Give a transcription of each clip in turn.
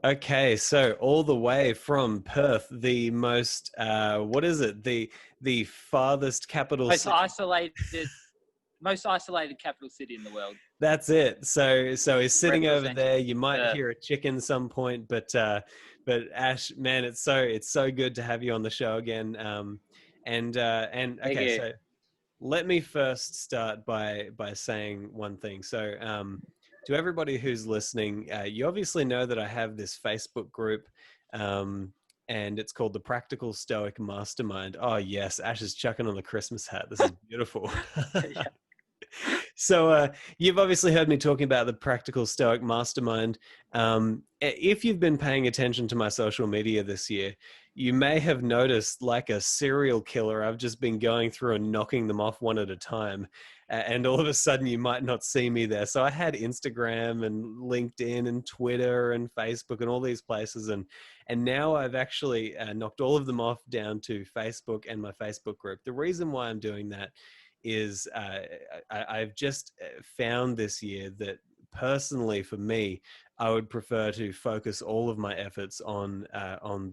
Okay, so all the way from Perth, the most what is it? The farthest capital Most city. most isolated capital city in the world. That's it. So he's sitting over there. You might Perth. hear a chicken some point, but Ash, man, it's so good to have you on the show again. And okay, so let me first start by saying one thing. So to everybody who's listening, you obviously know that I have this Facebook group, and it's called the Practical Stoic Mastermind. Oh yes, Ash is chucking on the Christmas hat. This is beautiful. Yeah. So you've obviously heard me talking about the Practical Stoic Mastermind. If you've been paying attention to my social media this year, you may have noticed, like a serial killer, I've just been going through and knocking them off one at a time. And all of a sudden you might not see me there. So I had Instagram and LinkedIn and Twitter and Facebook and all these places. And now I've actually knocked all of them off down to Facebook and my Facebook group. The reason why I'm doing that is I've just found this year that personally for me, I would prefer to focus all of my efforts on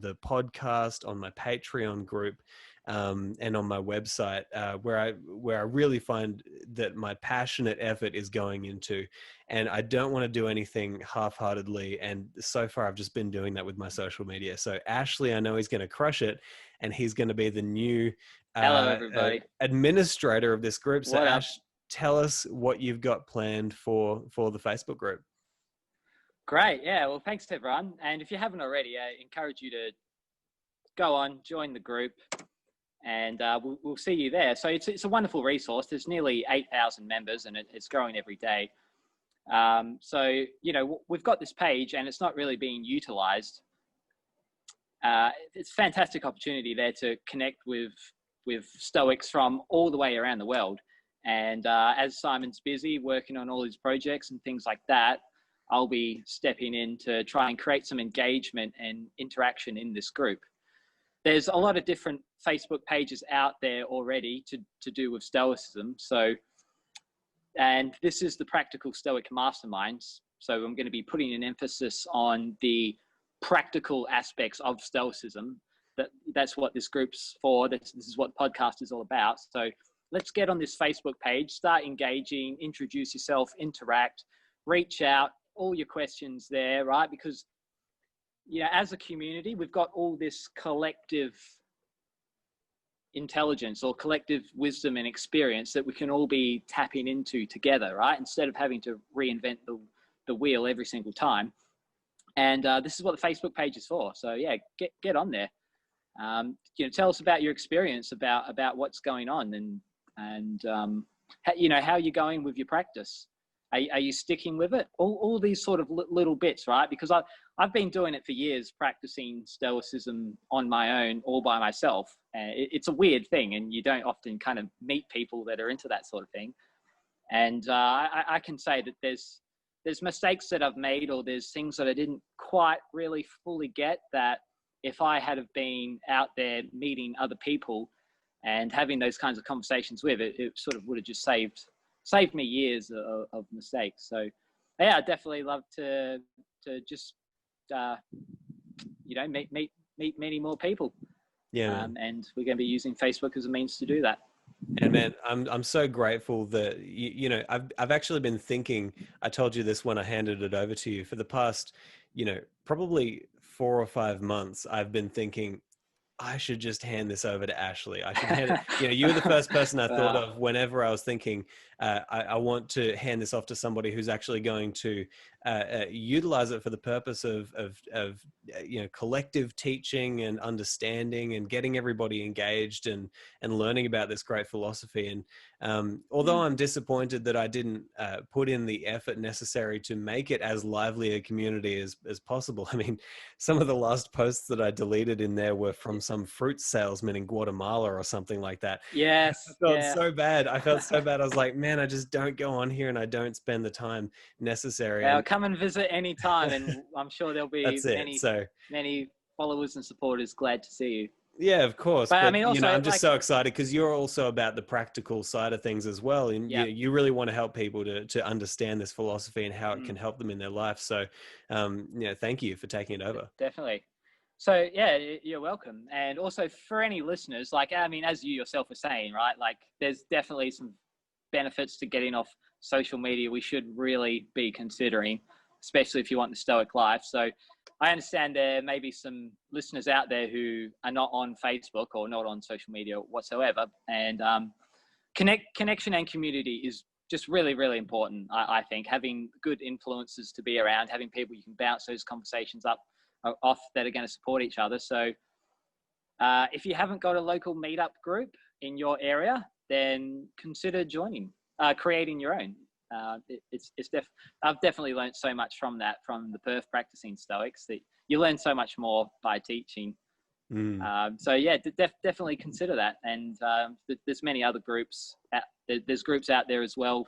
the podcast, on my Patreon group, and on my website, where I really find that my passionate effort is going into, and I don't want to do anything half-heartedly. And so far, I've just been doing that with my social media. So Ashley, I know he's going to crush it, and he's going to be the new Hello, everybody. Administrator of this group. So What up? Ash, tell us what you've got planned for the Facebook group. Great. Yeah. Well, thanks to everyone. And if you haven't already, I encourage you to go on, join the group, and we'll see you there. So it's a wonderful resource. There's nearly 8,000 members, and it's growing every day. So, we've got this page, and it's not really being utilized. It's a fantastic opportunity there to connect with Stoics from all the way around the world. And as Simon's busy working on all his projects and things like that, I'll be stepping in to try and create some engagement and interaction in this group. There's a lot of different Facebook pages out there already to do with Stoicism. And this is the Practical Stoic Masterminds. So I'm going to be putting an emphasis on the practical aspects of Stoicism. That's what this group's for. This is what the podcast is all about. So let's get on this Facebook page, start engaging, introduce yourself, interact, reach out, all your questions there, right? Because, as a community, we've got all this collective intelligence or collective wisdom and experience that we can all be tapping into together, right? Instead of having to reinvent the wheel every single time. And this is what the Facebook page is for. So yeah, get on there. Tell us about your experience, about what's going on, and how you're going with your practice. Are you sticking with it? All these sort of little bits, right? Because I've been doing it for years, practicing Stoicism on my own, all by myself. It's a weird thing, and you don't often kind of meet people that are into that sort of thing. And I can say that there's mistakes that I've made, or there's things that I didn't quite really fully get, that if I had have been out there meeting other people and having those kinds of conversations with it sort of would have just saved me years of mistakes. So yeah, I definitely love to just meet many more people. Yeah. And we're going to be using Facebook as a means to do that. And man, I'm so grateful that I've actually been thinking. I told you this when I handed it over to you. For the past, probably 4 or 5 months, I've been thinking, I should just hand this over to Ashley. I should hand it. You were the first person I thought of whenever I was thinking, I want to hand this off to somebody who's actually going to utilize it for the purpose of collective teaching and understanding and getting everybody engaged and learning about this great philosophy. And although I'm disappointed that I didn't put in the effort necessary to make it as lively a community as possible. I mean, some of the last posts that I deleted in there were from some fruit salesman in Guatemala or something like that. Yes. I felt so bad. I was like, man, I just don't go on here and I don't spend the time necessary. Yeah, come and visit anytime, and I'm sure there'll be many followers and supporters glad to see you. Yeah, of course. But I But, mean, you know, also I'm just like, so excited because you're also about the practical side of things as well. And yeah, you really want to help people to understand this philosophy and how it mm, can help them in their life. So, thank you for taking it over. definitely. So yeah, you're welcome. And also for any listeners, like, I mean, as you yourself were saying, right? Like there's definitely some benefits to getting off social media we should really be considering, especially if you want the Stoic life. So I understand there may be some listeners out there who are not on Facebook or not on social media whatsoever. And connection and community is just really, really important. I think having good influences to be around, having people you can bounce those conversations off that are going to support each other. So if you haven't got a local meetup group in your area, then consider creating your own. I've definitely learned so much from the Perth practicing Stoics, that you learn so much more by teaching. So yeah, definitely consider that. And there's many other groups. There's groups out there as well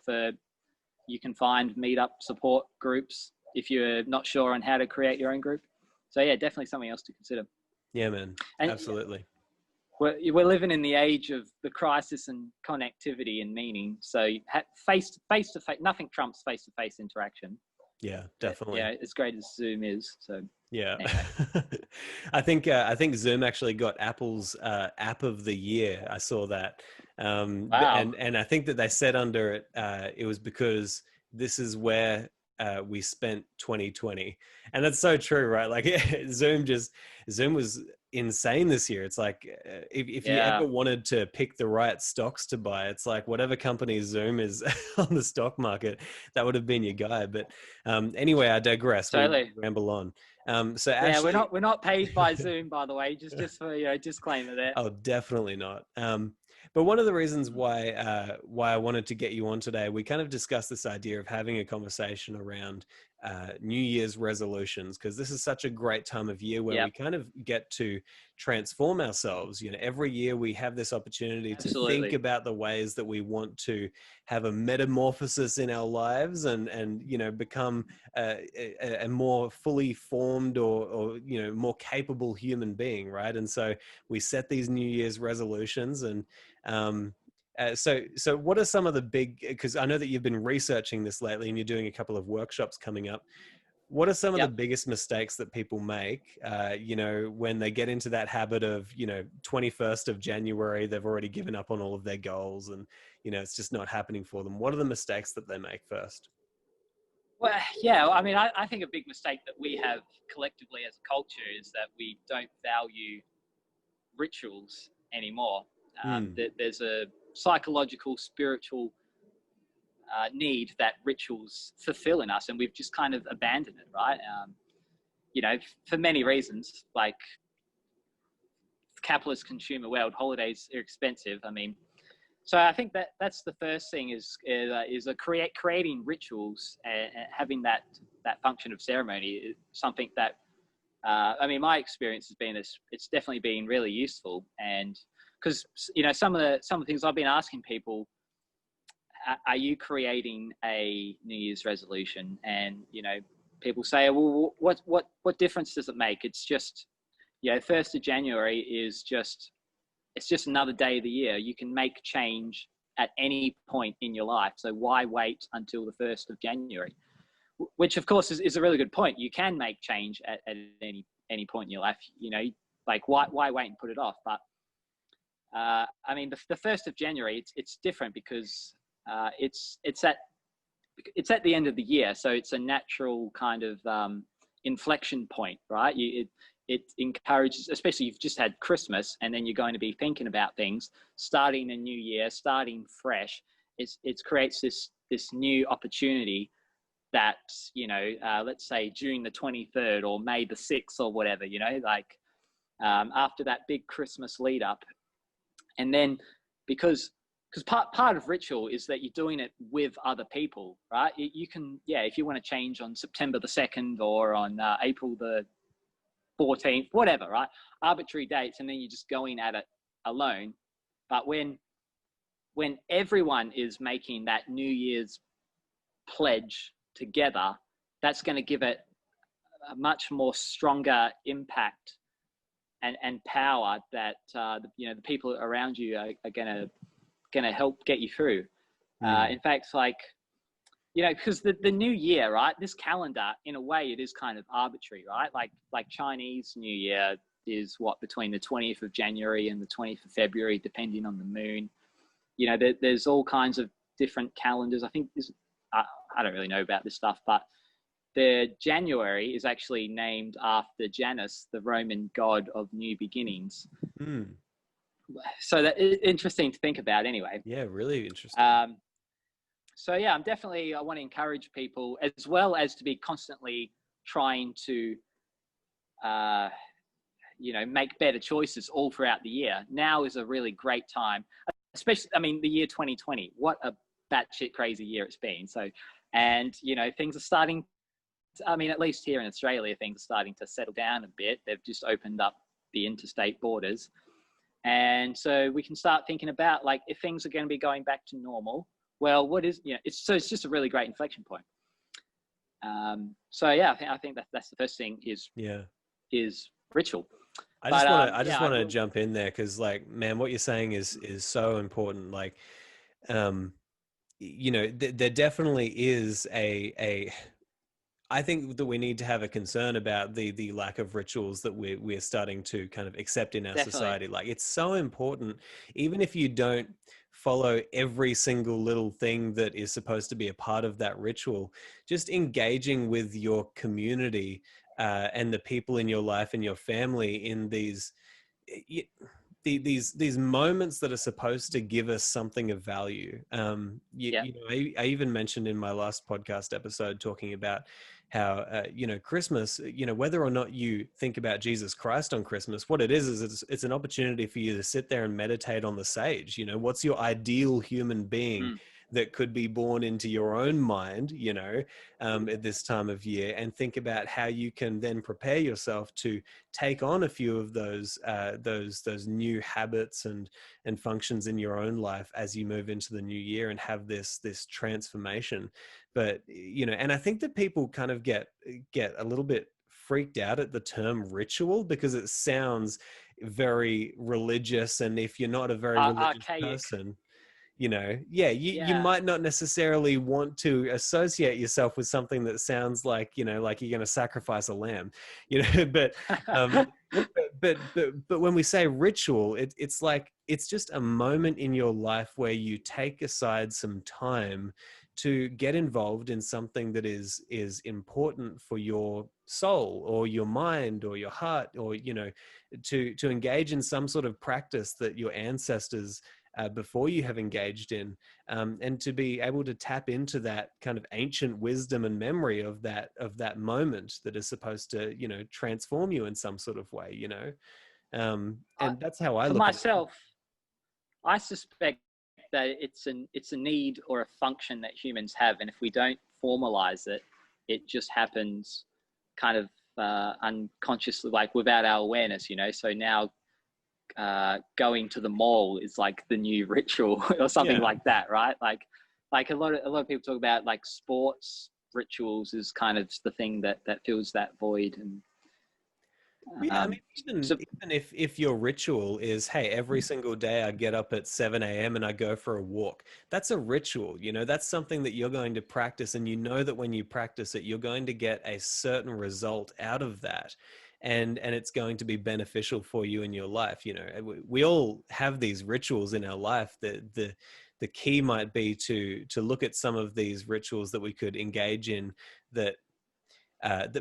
you can find meetup support groups if you're not sure on how to create your own group. So yeah, definitely something else to consider. Yeah, man. And Absolutely. we're living in the age of the crisis and connectivity and meaning. So face to face, nothing trumps face to face interaction. Yeah, definitely. Yeah, as great as Zoom is. So yeah. anyway. I think Zoom actually got Apple's app of the year. I saw that. Wow. And I think that they said under it, it was because this is where we spent 2020. And that's so true, right? Like Zoom was insane this year. It's like, if you Yeah. ever wanted to pick the right stocks to buy, it's like whatever company Zoom is on the stock market, that would have been your guy. But anyway, I digress. Totally. We ramble on. So Yeah, actually, we're not paid by Zoom, by the way. Just for disclaimer there. oh, definitely not. But one of the reasons why I wanted to get you on today, we kind of discussed this idea of having a conversation around New Year's resolutions, because this is such a great time of year where Yep. we kind of get to transform ourselves. You know, every year we have this opportunity to think about the ways that we want to have a metamorphosis in our lives and you know, become a more fully formed or you know, more capable human being, right? And so we set these New Year's resolutions. And so what are some of the big, because I know that you've been researching this lately and you're doing a couple of workshops coming up. What are some of the biggest mistakes that people make, you know, when they get into that habit of, you know, 21st of January, they've already given up on all of their goals and, you know, it's just not happening for them. What are the mistakes that they make first? Well, yeah, I mean, I think a big mistake that we have collectively as a culture is that we don't value rituals anymore. There's a psychological, spiritual need that rituals fulfill in us, and we've just kind of abandoned it, right? You know, for many reasons, like capitalist consumer world, holidays are expensive. I mean, so I think that's the first thing is creating rituals and having that function of ceremony is something that I mean, my experience has been it's definitely been really useful. And because, you know, some of the things I've been asking people, are you creating a New Year's resolution? And, you know, people say, well, what difference does it make? It's just, you know, 1st of January is it's just another day of the year. You can make change at any point in your life. So why wait until the 1st of January? Which of course is a really good point. You can make change at any point in your life, you know, like why wait and put it off? But I mean, the 1st of January, it's different because it's at the end of the year. So it's a natural kind of inflection point, right? It encourages, especially you've just had Christmas and then you're going to be thinking about things, starting a new year, starting fresh. It creates this new opportunity that, you know, let's say June the 23rd or May the 6th or whatever, you know, like after that big Christmas lead up. And then because part of ritual is that you're doing it with other people, right? You can, if you want to change on September the 2nd or on April the 14th, whatever, right? Arbitrary dates, and then you're just going at it alone. But when everyone is making that New Year's pledge together, that's going to give it a much more stronger impact and power that the people around you are gonna help get you through. In fact, like, because the new year, right? This calendar, in a way, it is kind of arbitrary, right? Like Chinese New Year is between the 20th of January and the 20th of February, depending on the moon. There's all kinds of different calendars. I think I don't really know about this stuff, but the January is actually named after Janus, the Roman god of new beginnings. So that is interesting to think about anyway. Yeah, really interesting. So yeah, I want to encourage people, as well as to be constantly trying to, make better choices all throughout the year. Now is a really great time, especially, the year 2020, what a batshit crazy year it's been. So, and, things are starting at least here in Australia, things are starting to settle down a bit. They've just opened up the interstate borders. And so we can start thinking about, like, if things are going to be going back to normal, well, what is, it's just a really great inflection point. So yeah, I think that's the first thing is ritual. I just want to jump in there, because, like, man, what you're saying is so important. Like, there definitely is I think that we need to have a concern about the lack of rituals that we're starting to kind of accept in our society. Like, it's so important, even if you don't follow every single little thing that is supposed to be a part of that ritual, just engaging with your community and the people in your life and your family in these moments that are supposed to give us something of value. I even mentioned in my last podcast episode, talking about how Christmas, whether or not you think about Jesus Christ on Christmas, what it is it's an opportunity for you to sit there and meditate on the sage. What's your ideal human being that could be born into your own mind, at this time of year, and think about how you can then prepare yourself to take on a few of those new habits and functions in your own life as you move into the new year and have this transformation. But, and I think that people kind of get a little bit freaked out at the term ritual, because it sounds very religious. And if you're not a very religious person, you might not necessarily want to associate yourself with something that sounds like, like you're going to sacrifice a lamb, but when we say ritual, it's like, it's just a moment in your life where you take aside some time to get involved in something that is important for your soul or your mind or your heart, or, to engage in some sort of practice that your ancestors before you have engaged in, and to be able to tap into that kind of ancient wisdom and memory of that moment that is supposed to, transform you in some sort of way, and that's how I for look myself, at it. I suspect that it's a need or a function that humans have, and if we don't formalize it, it just happens kind of unconsciously, like without our awareness, so now going to the mall is like the new ritual or something like that, right? Like a lot of people talk about, like, sports rituals is kind of the thing that fills that void. And even if your ritual is, hey, every single day I get up at 7 a.m. and I go for a walk, that's a ritual. That's something that you're going to practice, and that when you practice it, you're going to get a certain result out of that. And it's going to be beneficial for you in your life. We all have these rituals in our life. The key might be to look at some of these rituals that we could engage in that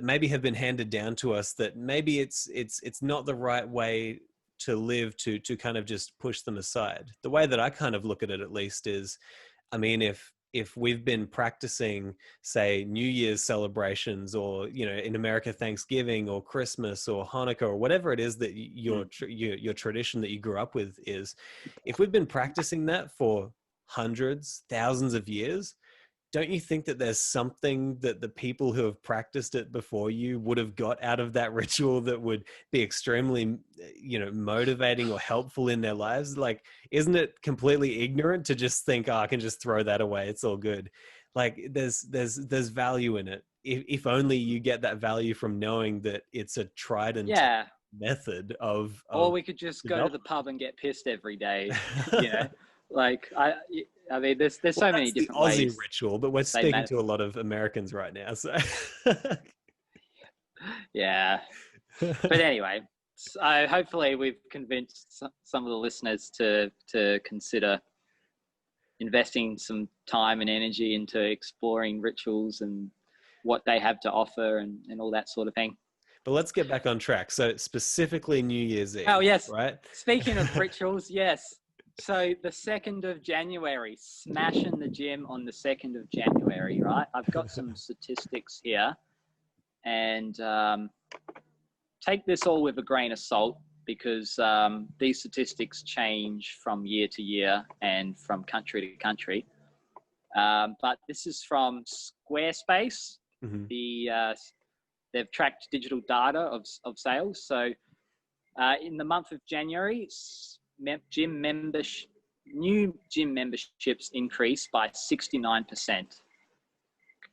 maybe have been handed down to us, that maybe it's not the right way to live, to kind of just push them aside. The way that I kind of look at it, at least, is, if we've been practicing, say, New Year's celebrations, or, in America, Thanksgiving or Christmas or Hanukkah or whatever it is that your tradition that you grew up with is, if we've been practicing that for hundreds, thousands of years, don't you think that there's something that the people who have practiced it before you would have got out of that ritual that would be extremely, motivating or helpful in their lives? Like, isn't it completely ignorant to just think, oh, I can just throw that away, it's all good? Like, there's value in it. If only you get that value from knowing that it's a tried and method of or we could just go to the development. pub and get pissed every day, you know, like I mean, there's Well, so many that's the different Aussie ways ritual, but we're they speaking manifest. to a lot of Americans right now, so Yeah. But anyway, so hopefully we've convinced some of the listeners to consider investing some time and energy into exploring rituals and what they have to offer and all that sort of thing. But let's get back on track. So specifically New Year's Eve, Oh, yes. right? Speaking of rituals, yes. So the 2nd of January, smash in the gym on the 2nd of January, right? I've got some statistics here, and take this all with a grain of salt, because these statistics change from year to year and from country to country. But this is from Squarespace. Mm-hmm. They've tracked digital data of sales. So in the month of January, new gym memberships increased by 69%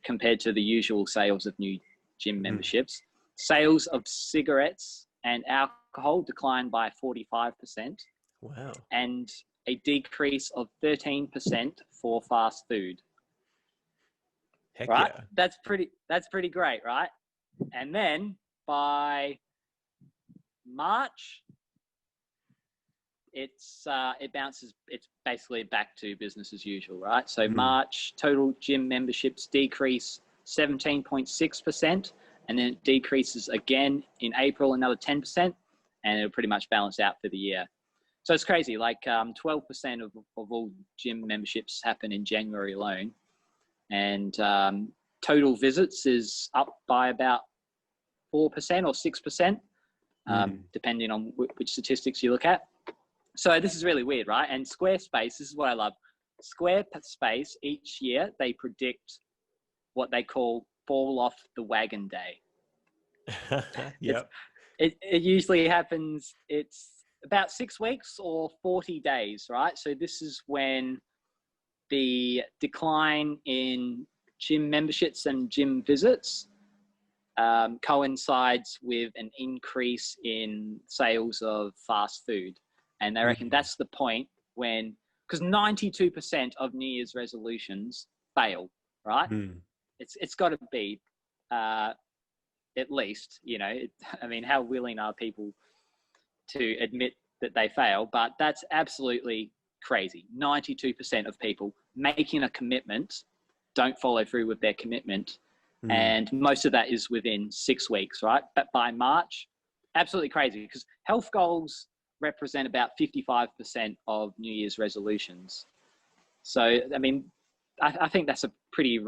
compared to the usual sales of new gym memberships. Sales of cigarettes and alcohol declined by 45%. Wow. And a decrease of 13% for fast food. Heck Right? yeah. That's pretty great, right? And then by March, it bounces. It's basically back to business as usual, right? So March, total gym memberships decrease 17.6%, and then it decreases again in April another 10%, and it'll pretty much balance out for the year. So it's crazy. Like 12% of all gym memberships happen in January alone, and total visits is up by about 4% or 6%, depending on which statistics you look at. So this is really weird, right? And Squarespace, this is what I love. Squarespace, each year, they predict what they call fall off the wagon day. Yep. It usually happens, it's about 6 weeks or 40 days, right? So this is when the decline in gym memberships and gym visits coincides with an increase in sales of fast food. And they reckon that's the point when, because 92% of New Year's resolutions fail, right? It's got to be at least, you know, I mean, how willing are people to admit that they fail? But that's absolutely crazy. 92% of people making a commitment don't follow through with their commitment. And most of that is within 6 weeks, right? But by March, absolutely crazy, because health goals represent about 55% of New Year's resolutions. So, I mean, I think that's a pretty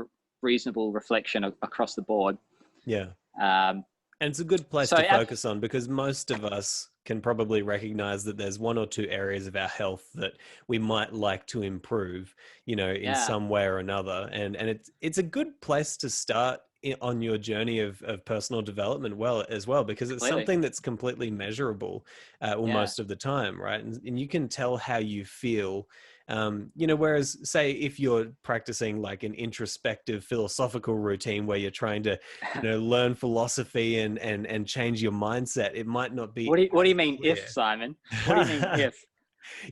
reasonable reflection across the board. Yeah. And it's a good place to focus on, because most of us can probably recognize that there's one or two areas of our health that we might like to improve, you know, in some way or another. And it's a good place to start on your journey of personal development as well, because it's something that's completely measurable most of the time, right? And you can tell how you feel. You know, whereas say if you're practicing like an introspective philosophical routine where you're trying to, you know, learn philosophy and change your mindset, it might not be. What do you mean if, Simon? What do you mean if?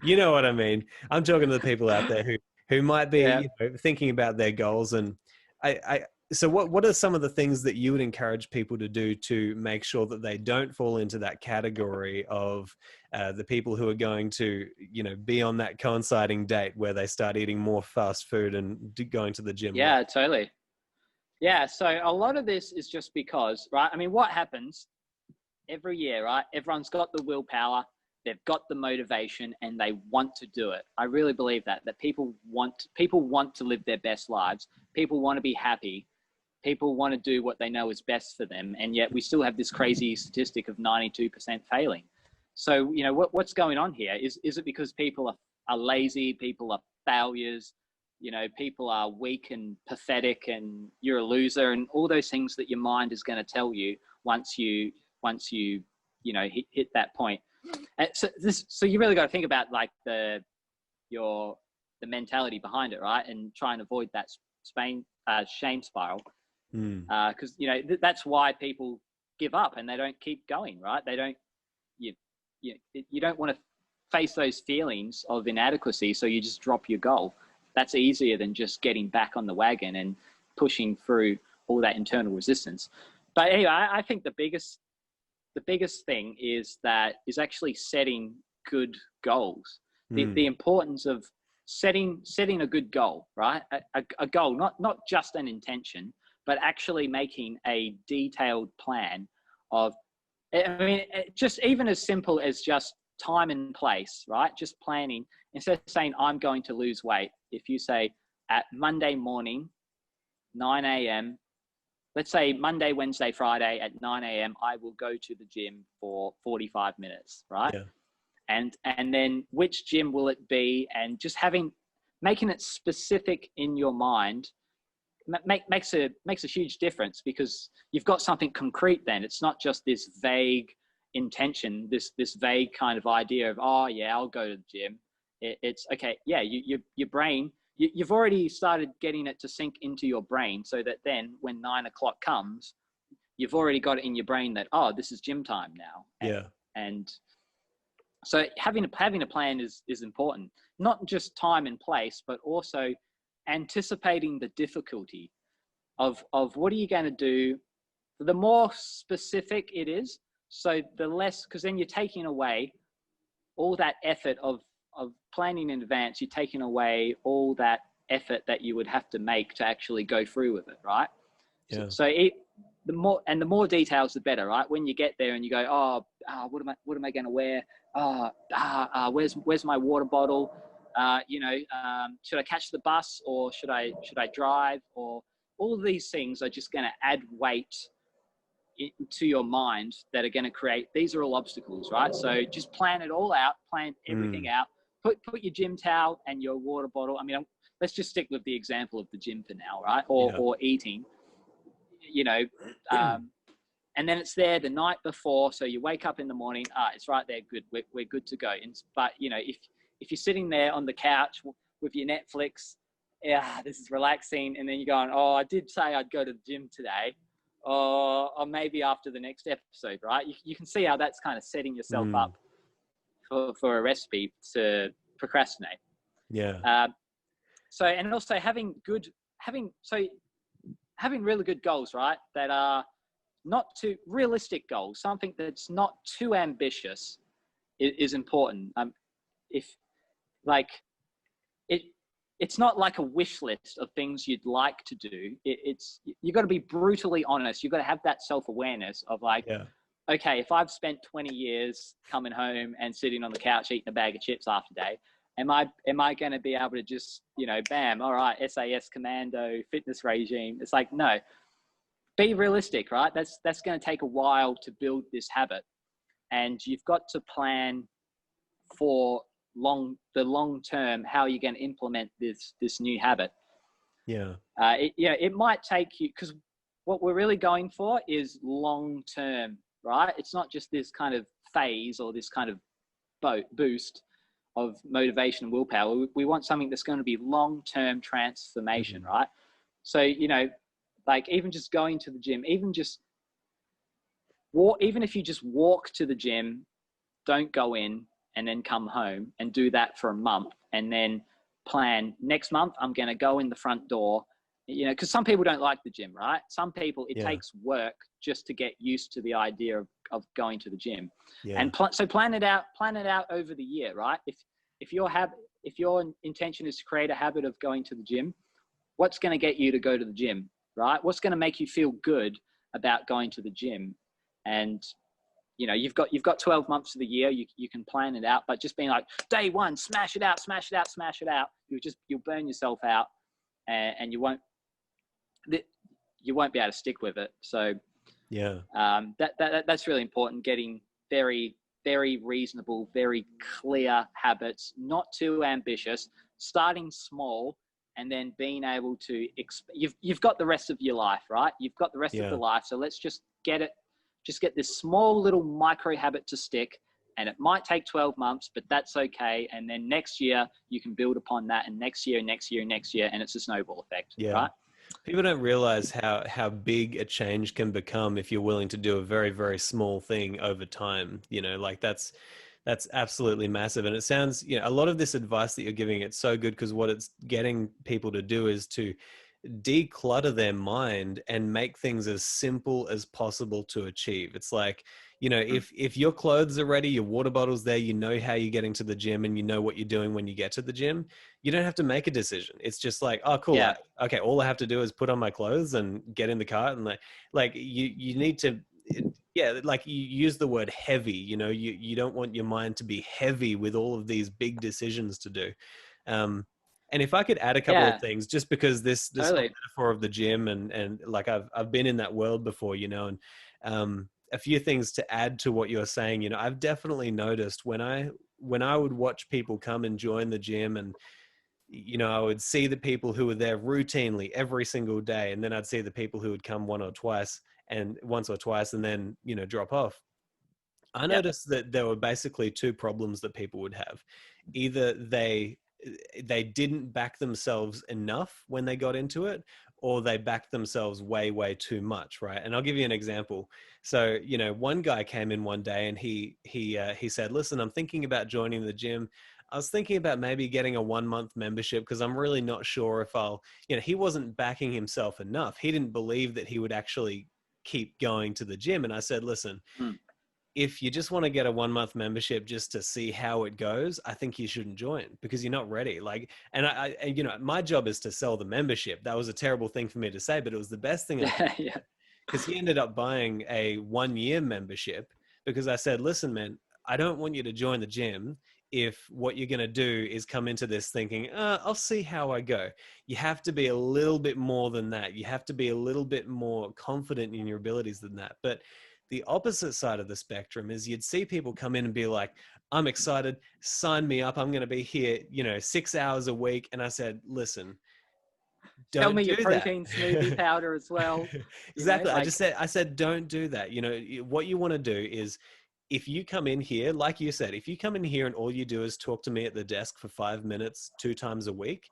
You know what I mean? I'm talking to the people out there who might be you know, thinking about their goals. And so what are some of the things that you would encourage people to do to make sure that they don't fall into that category of the people who are going to, you know, be on that coinciding date where they start eating more fast food and going to the gym? Yeah, totally. Yeah, so a lot of this is just because, right? I mean, what happens every year, right? Everyone's got the willpower, they've got the motivation, and they want to do it. I really believe that people want to live their best lives. People want to be happy. People want to do what they know is best for them. And yet we still have this crazy statistic of 92% failing. So, you know, what's going on here? Is it because people are lazy, people are failures, you know, people are weak and pathetic and you're a loser, and all those things that your mind is going to tell you once you know, hit that point. And so you really got to think about like the mentality behind it, right? And try and avoid that shame spiral. Because, you know, that's why people give up and they don't keep going, right? They don't you don't want to face those feelings of inadequacy, so you just drop your goal. That's easier than just getting back on the wagon and pushing through all that internal resistance. But anyway, I think the biggest thing is actually setting good goals. The importance of setting a good goal, right? A goal, not just an intention, but actually making a detailed plan of, I mean, just even as simple as just time and place, right? Just planning. Instead of saying, I'm going to lose weight, if you say at Monday morning, 9 a.m., let's say Monday, Wednesday, Friday at 9 a.m., I will go to the gym for 45 minutes, right? Yeah. And then which gym will it be? And just making it specific in your mind makes a huge difference, because you've got something concrete then. It's not just this vague intention, this vague kind of idea of, oh yeah, I'll go to the gym. It's okay. Yeah. Your brain, you've already started getting it to sink into your brain, so that then when 9 o'clock comes, you've already got it in your brain that, oh, this is gym time now. And so having a plan is important, not just time and place, but also anticipating the difficulty of what are you going to do. The more specific it is, so the less, because then you're taking away all that effort of planning in advance. You're taking away all that effort that you would have to make to actually go through with it, right? Yeah. So the more details, the better, right? When you get there and you go, what am I going to wear? Where's my water bottle? Should I catch the bus, or should I drive? Or all of these things are just going to add weight to your mind that are going to create, these are all obstacles, right? So just plan it all out, plan everything out, put your gym towel and your water bottle. I mean, let's just stick with the example of the gym for now, right? Or eating, and then it's there the night before. So you wake up in the morning, it's right there. Good. We're good to go. But if you're sitting there on the couch with your Netflix, this is relaxing. And then you're going, oh, I did say I'd go to the gym today. Or maybe after the next episode, right? You can see how that's kind of setting yourself up for a recipe to procrastinate. Yeah. So, and also having really good goals, right? That are not too realistic goals, something that's not too ambitious is important. It's not like a wish list of things you'd like to do. You've got to be brutally honest. You've got to have that self-awareness of okay, if I've spent 20 years coming home and sitting on the couch eating a bag of chips after a day, am I going to be able to just, bam, all right, SAS commando fitness regime? It's like, no, be realistic, right? That's going to take a while to build this habit, and you've got to plan for the long term, how you're going to implement this new habit. It might take you, because what we're really going for is long term, right? It's not just this kind of phase or this kind of boost of motivation and willpower. We want something that's going to be long term transformation, right? So even just going to the gym, even if you just walk to the gym, don't go in and then come home and do that for a month, and then plan next month, I'm going to go in the front door, because some people don't like the gym, right? Some people, it takes work just to get used to the idea of going to the gym. And so plan it out over the year, right? If your intention is to create a habit of going to the gym, what's going to get you to go to the gym, right? What's going to make you feel good about going to the gym? And you've got 12 months of the year. You can plan it out, but just being like, day one, smash it out, you'll burn yourself out, and you won't be able to stick with it. So that's really important. Getting very, very reasonable, very clear habits, not too ambitious, starting small, and then being able to you've got the rest of your life, right? You've got the rest of the life. So let's just get this small little micro habit to stick, and it might take 12 months, but that's okay. And then next year you can build upon that, and next year, and it's a snowball effect, right? People don't realize how big a change can become if you're willing to do a very, very small thing over time. Like that's absolutely massive. And it sounds, a lot of this advice that you're giving, it's so good because what it's getting people to do is to declutter their mind and make things as simple as possible to achieve. It's like, if your clothes are ready, your water bottle's there, you know how you're getting to the gym and you know what you're doing when you get to the gym, you don't have to make a decision. It's just like, oh, cool. Yeah. Okay, all I have to do is put on my clothes and get in the car. And like you need to, yeah, like you use the word heavy, you don't want your mind to be heavy with all of these big decisions to do. And if I could add a couple of Yeah, things, just because this whole totally. metaphor of the gym and like I've been in that world before, and a few things to add to what you're saying. I've definitely noticed when I would watch people come and join the gym, and I would see the people who were there routinely every single day, and then I'd see the people who would come once or twice and then drop off. I Yep. noticed that there were basically two problems that people would have. Either they didn't back themselves enough when they got into it, or they backed themselves way, way too much, right? And I'll give you an example. So, one guy came in one day and he said, "Listen, I'm thinking about joining the gym. I was thinking about maybe getting a 1 month membership because I'm really not sure if I'll," he wasn't backing himself enough. He didn't believe that he would actually keep going to the gym. And I said, "Listen, Mm. if you just want to get a 1 month membership just to see how it goes, I think you shouldn't join because you're not ready." Like, and my job is to sell the membership. That was a terrible thing for me to say, but it was the best thing I could, Yeah. because he ended up buying a 1 year membership because I said, "Listen, man, I don't want you to join the gym if what you're going to do is come into this thinking, I'll see how I go." You have to be a little bit more than that. You have to be a little bit more confident in your abilities than that. But the opposite side of the spectrum is you'd see people come in and be like, "I'm excited, sign me up. I'm going to be here, 6 hours a week." And I said, "Listen, Tell don't me your do that." protein smoothie powder as well. Exactly. Like, I said, don't do that. What you want to do is, if you come in here, like you said, if you come in here and all you do is talk to me at the desk for 5 minutes, 2 times a week,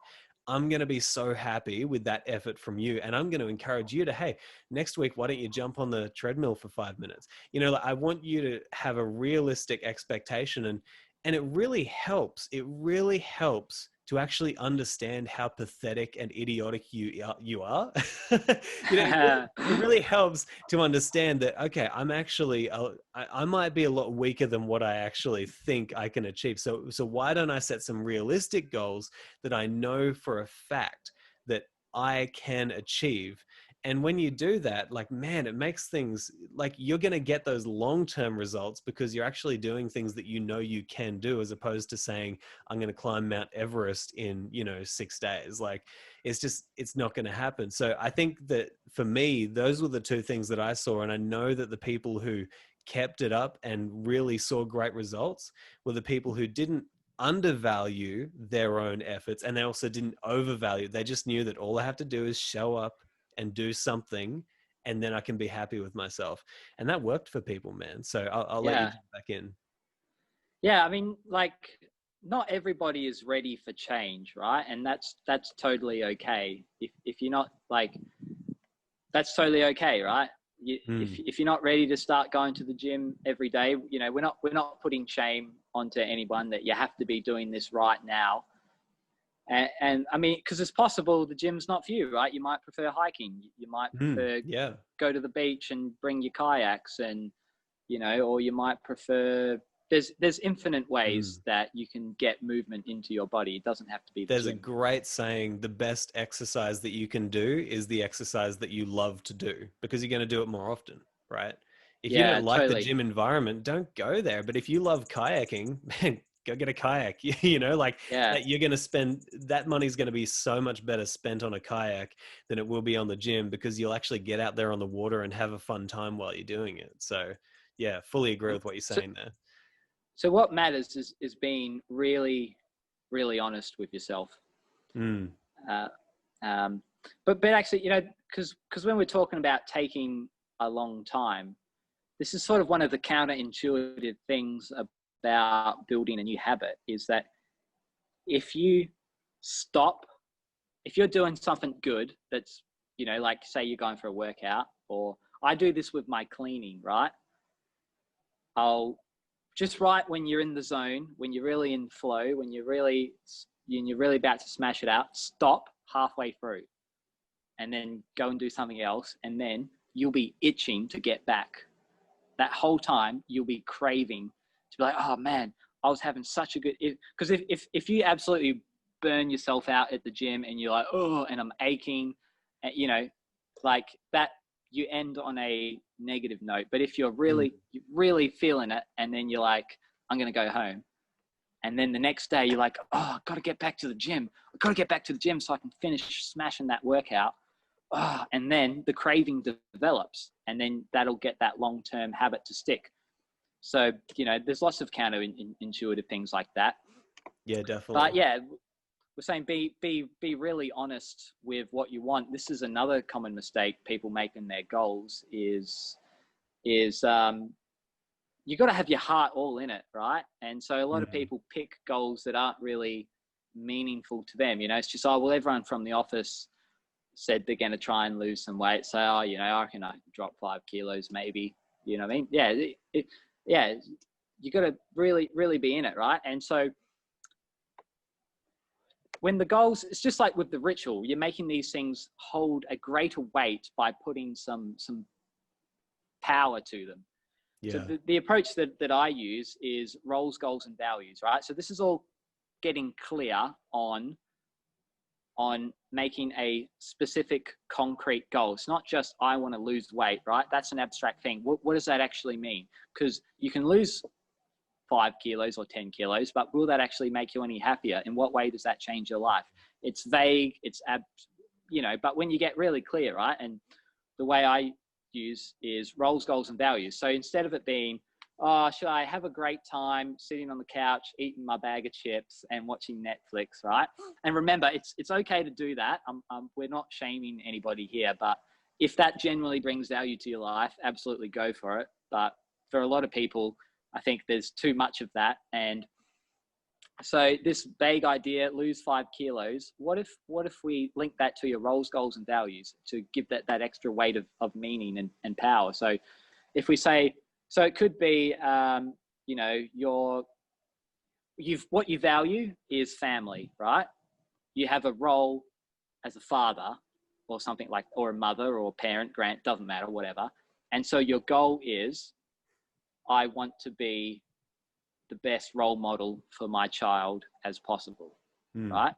I'm going to be so happy with that effort from you. And I'm going to encourage you to, hey, next week, why don't you jump on the treadmill for 5 minutes? Like, I want you to have a realistic expectation, and it really helps. It really helps to actually understand how pathetic and idiotic you are. It really helps to understand that, okay, I'm actually, I might be a lot weaker than what I actually think I can achieve. So why don't I set some realistic goals that I know for a fact that I can achieve? And when you do that, like, man, it makes things like you're going to get those long-term results because you're actually doing things that you can do, as opposed to saying, "I'm going to climb Mount Everest in, 6 days." Like, it's not going to happen. So I think that for me, those were the two things that I saw. And I know that the people who kept it up and really saw great results were the people who didn't undervalue their own efforts, and they also didn't overvalue. They just knew that all I have to do is show up and do something, and then I can be happy with myself. And that worked for people, man. So I'll let you yeah. jump back in. Yeah. I mean, like, not everybody is ready for change, right? And that's totally okay. If you're not, like, that's totally okay, right? If you're not ready to start going to the gym every day, we're not putting shame onto anyone that you have to be doing this right now. And I mean, because it's possible the gym's not for you, right? You might prefer hiking. You might prefer Yeah. go to the beach and bring your kayaks, and or you might prefer. There's infinite ways that you can get movement into your body. It doesn't have to be the There's a gym. great saying: the best exercise that you can do is the exercise that you love to do, because you're going to do it more often, right? If you Yeah, don't like the totally. gym environment, don't go there. But if you love kayaking, man, go get a kayak. Like Yeah. that, you're going to spend that money's going to be so much better spent on a kayak than it will be on the gym, because you'll actually get out there on the water and have a fun time while you're doing it. So yeah, fully agree with what you're So, saying there. so what matters is being really, really honest with yourself. Mm. Uh, but actually, because when we're talking about taking a long time, this is sort of one of the counterintuitive things about building a new habit, is that if you stop, if you're doing something good that's you know, like say you're going for a workout, or I do this with my cleaning, right? I'll just right when you're in the zone, when you're really in flow, when you're really about to smash it out, stop halfway through and then go and do something else. And then you'll be itching to get back. That whole time you'll be craving to be like, oh man, I was having such a good, because if you absolutely burn yourself out at the gym and you're like, oh, and I'm aching, you know, like that, you end on a negative note. But if you're really feeling it, and then you're like, I'm going to go home. And then the next day you're like, oh, I've got to get back to the gym. I've got to get back to the gym so I can finish smashing that workout. Oh, and then the craving develops, and then that'll get that long-term habit to stick. So, you know, there's lots of counterintuitive things like that. Yeah, definitely. But yeah, we're saying be really honest with what you want. This is another common mistake people make in their goals is you got to have your heart all in it, right? And so a lot of people pick goals that aren't really meaningful to them. You know, it's just, oh, well, everyone from the office said they're going to try and lose some weight. So, oh, you know, I reckon I can drop 5 kilos maybe. You know what I mean? Yeah, yeah. You got to really, really be in it, right? And so when the goals, it's just like with the ritual, you're making these things hold a greater weight by putting some power to them. Yeah. So the approach that I use is roles, goals, and values, right? So this is all getting clear on making a specific concrete goal. It's not just, I want to lose weight, right? That's an abstract thing. What does that actually mean? Because you can lose 5 kilos or 10 kilos, but will that actually make you any happier? In what way does that change your life? It's vague, you know, but when you get really clear, right? And the way I use is roles, goals, and values. So instead of it being, oh, should I have a great time sitting on the couch, eating my bag of chips and watching Netflix, right? And remember, it's okay to do that. We're not shaming anybody here, but if that generally brings value to your life, absolutely go for it. But for a lot of people, I think there's too much of that. And so this vague idea, lose 5 kilos, what if we link that to your roles, goals, and values to give that extra weight of meaning and power? So if we say, so it could be, you know, what you value is family, right? You have a role as a father or something like, or a mother or parent, grant, doesn't matter, whatever. And so your goal is, I want to be the best role model for my child as possible, right?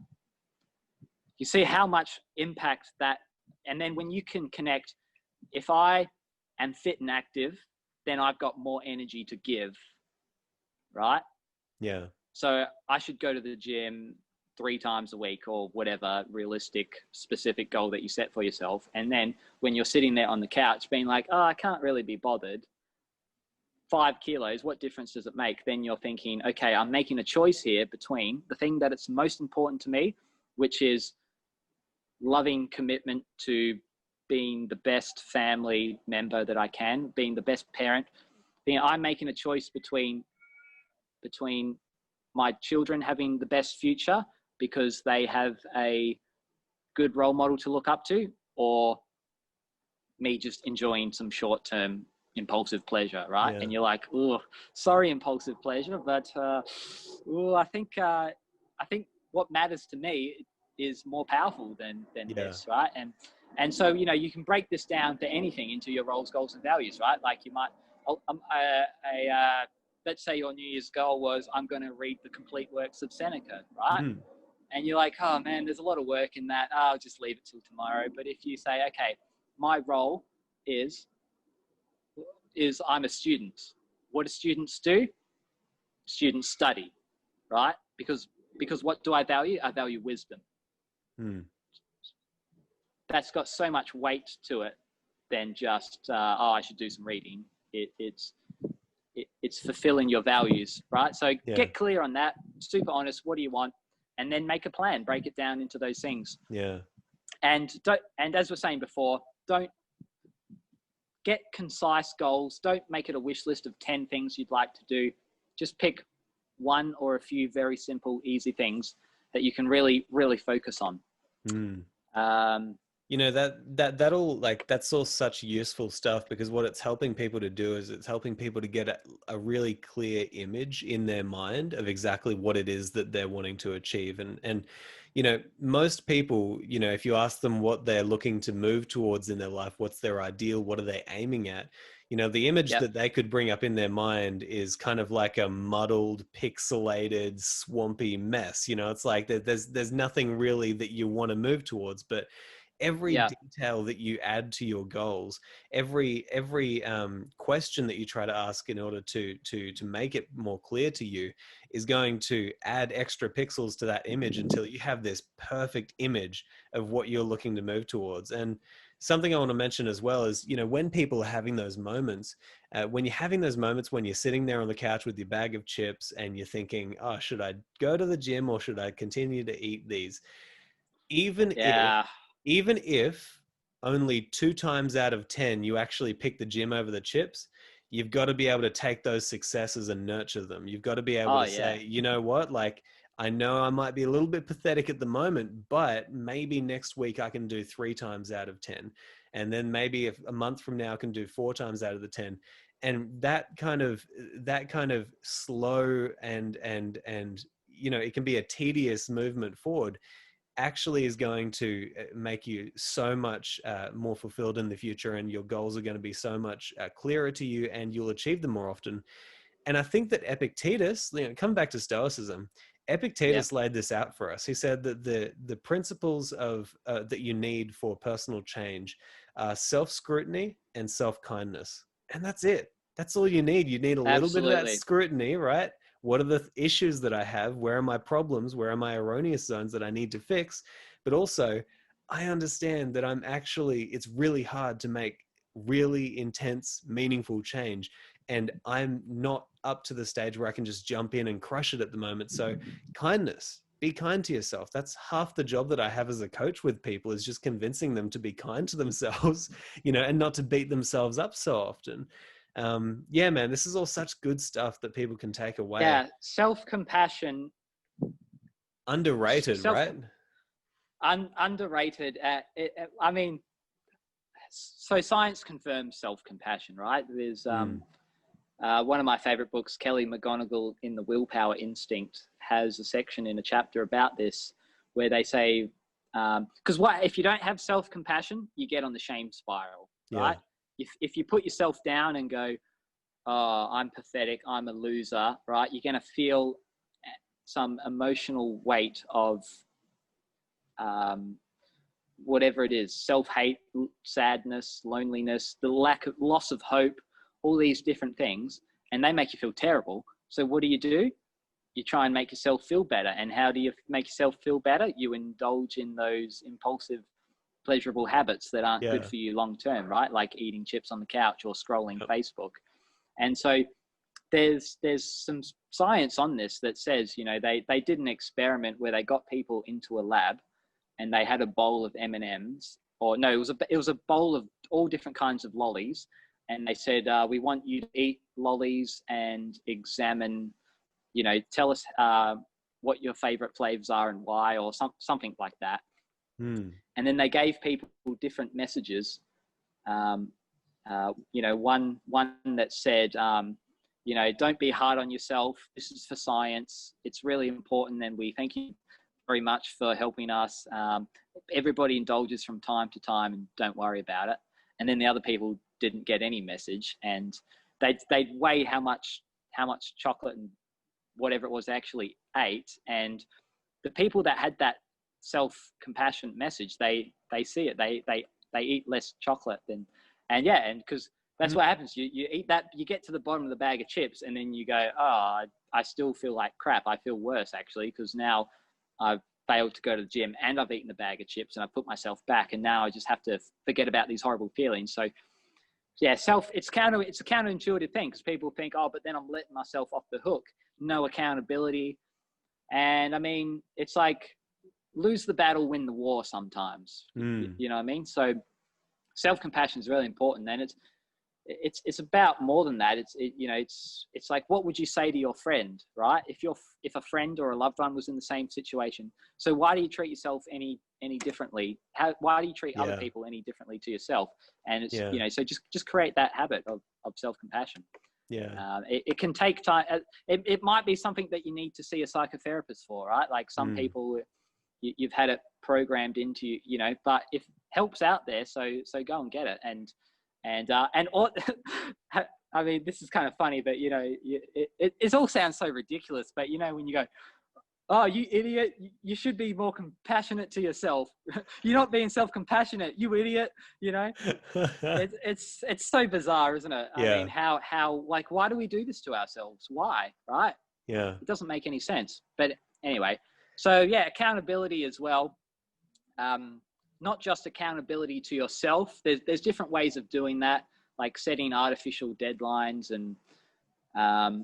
You see how much impact that, and then when you can connect, if I am fit and active, then I've got more energy to give, right? Yeah. So I should go to the gym 3 times a week or whatever realistic, specific goal that you set for yourself. And then when you're sitting there on the couch being like, oh, I can't really be bothered, 5 kilos, what difference does it make? Then you're thinking, okay, I'm making a choice here between the thing that it's most important to me, which is loving commitment to being the best family member that I can, being the best parent. I'm making a choice between my children having the best future because they have a good role model to look up to, or me just enjoying some short-term impulsive pleasure, right? Yeah. And you're like, oh, sorry, impulsive pleasure, but I think what matters to me is more powerful than this, right? And so, you know, you can break this down to anything into your roles, goals, and values, right? Like you might, let's say your New Year's goal was, I'm going to read the complete works of Seneca, right? Mm. And you're like, oh man, there's a lot of work in that. I'll just leave it till tomorrow. But if you say, okay, my role is I'm a student. What do students do? Students study, right? Because what do I value? I value wisdom. Hmm. That's got so much weight to it than just, I should do some reading. It's fulfilling your values, right? So get clear on that, super honest. What do you want? And then make a plan, break it down into those things. Yeah. And as we're saying before, don't get concise goals. Don't make it a wish list of 10 things you'd like to do. Just pick one or a few very simple, easy things that you can really, really focus on. Mm. that's all such useful stuff, because what it's helping people to do is it's helping people to get a really clear image in their mind of exactly what it is that they're wanting to achieve. And most people, if you ask them what they're looking to move towards in their life, what's their ideal, what are they aiming at, the image Yep. that they could bring up in their mind is kind of like a muddled, pixelated, swampy mess. It's like there's nothing really that you want to move towards. But every Yeah. detail that you add to your goals, every question that you try to ask in order to make it more clear to you, is going to add extra pixels to that image until you have this perfect image of what you're looking to move towards. And something I want to mention as well is, when people are having those moments, when you're having those moments when you're sitting there on the couch with your bag of chips and you're thinking, oh, should I go to the gym or should I continue to eat these? even if Yeah. even if only 2 times out of 10 you actually pick the gym over the chips, you've got to be able to take those successes and nurture them. You've got to be able Oh, to yeah. say, you know what, like, I know I might be a little bit pathetic at the moment, but maybe next week I can do 3 times out of 10. And then maybe if a month from now I can do 4 times out of the 10. And that kind of slow and it can be a tedious movement forward, actually is going to make you so much more fulfilled in the future, and your goals are going to be so much clearer to you, and you'll achieve them more often. And I think that Epictetus, come back to Stoicism, Yeah. Epictetus laid this out for us. He said that the principles of that you need for personal change are self-scrutiny and self-kindness. And that's it. That's all you need. You need a little bit of that Absolutely. scrutiny, right? What are the issues that I have? Where are my problems? Where are my erroneous zones that I need to fix? But also, I understand that it's really hard to make really intense, meaningful change. And I'm not up to the stage where I can just jump in and crush it at the moment. So kindness, be kind to yourself. That's half the job that I have as a coach with people, is just convincing them to be kind to themselves, and not to beat themselves up so often. Yeah, man, this is all such good stuff that people can take away. Yeah. Self-compassion, Underrated, self right? underrated. I mean, so science confirms self-compassion, right? There's one of my favorite books, Kelly McGonigal in The Willpower Instinct, has a section in a chapter about this where they say, because what if you don't have self-compassion, you get on the shame spiral, Yeah. right? If you put yourself down and go, oh, I'm pathetic, I'm a loser, right? You're going to feel some emotional weight of whatever it is, self-hate, sadness, loneliness, the loss of hope, all these different things, and they make you feel terrible. So what do? You try and make yourself feel better. And how do you make yourself feel better? You indulge in those impulsive, pleasurable habits that aren't good Yeah. for you long term, right? Like eating chips on the couch or scrolling Yep. Facebook. And so there's some science on this that says, they did an experiment where they got people into a lab and they had a bowl of M&Ms, or no, it was a bowl of all different kinds of lollies. And they said, we want you to eat lollies and examine, tell us what your favorite flavors are and why, or something like that. Mm. And then they gave people different messages. One that said, don't be hard on yourself. This is for science. It's really important. And we thank you very much for helping us. Everybody indulges from time to time, and don't worry about it. And then the other people didn't get any message, and they'd weigh how much chocolate and whatever it was they actually ate. And the people that had that self-compassion message, they see it. They eat less chocolate than, and because that's what happens. You eat that, you get to the bottom of the bag of chips, and then you go, oh, I still feel like crap. I feel worse actually, because now I've failed to go to the gym and I've eaten the bag of chips and I put myself back, and now I just have to forget about these horrible feelings. So yeah, it's a counterintuitive thing, because people think, oh, but then I'm letting myself off the hook. No accountability. And I mean, it's like lose the battle, win the war sometimes. You know what I mean? So self-compassion is really important. And it's about more than that. It's like, what would you say to your friend, right? If a friend or a loved one was in the same situation, so why do you treat yourself any any differently? Why do you treat other people any differently to yourself? And it's, you know, so just create that habit of self-compassion. Yeah. It can take time. It might be something that you need to see a psychotherapist for, right? Like some people, you've had it programmed into you, you know, but if help's out there, so go and get it. And all, I mean, this is kind of funny, but you know, it all sounds so ridiculous, but you know, when you go, oh, you idiot, you should be more compassionate to yourself. You're not being self-compassionate, you idiot, you know? It's so bizarre, isn't it? I mean, how, like, why do we do this to ourselves? Why, right? Yeah. It doesn't make any sense. But anyway, so yeah, accountability as well. Not just accountability to yourself. There's different ways of doing that, like setting artificial deadlines and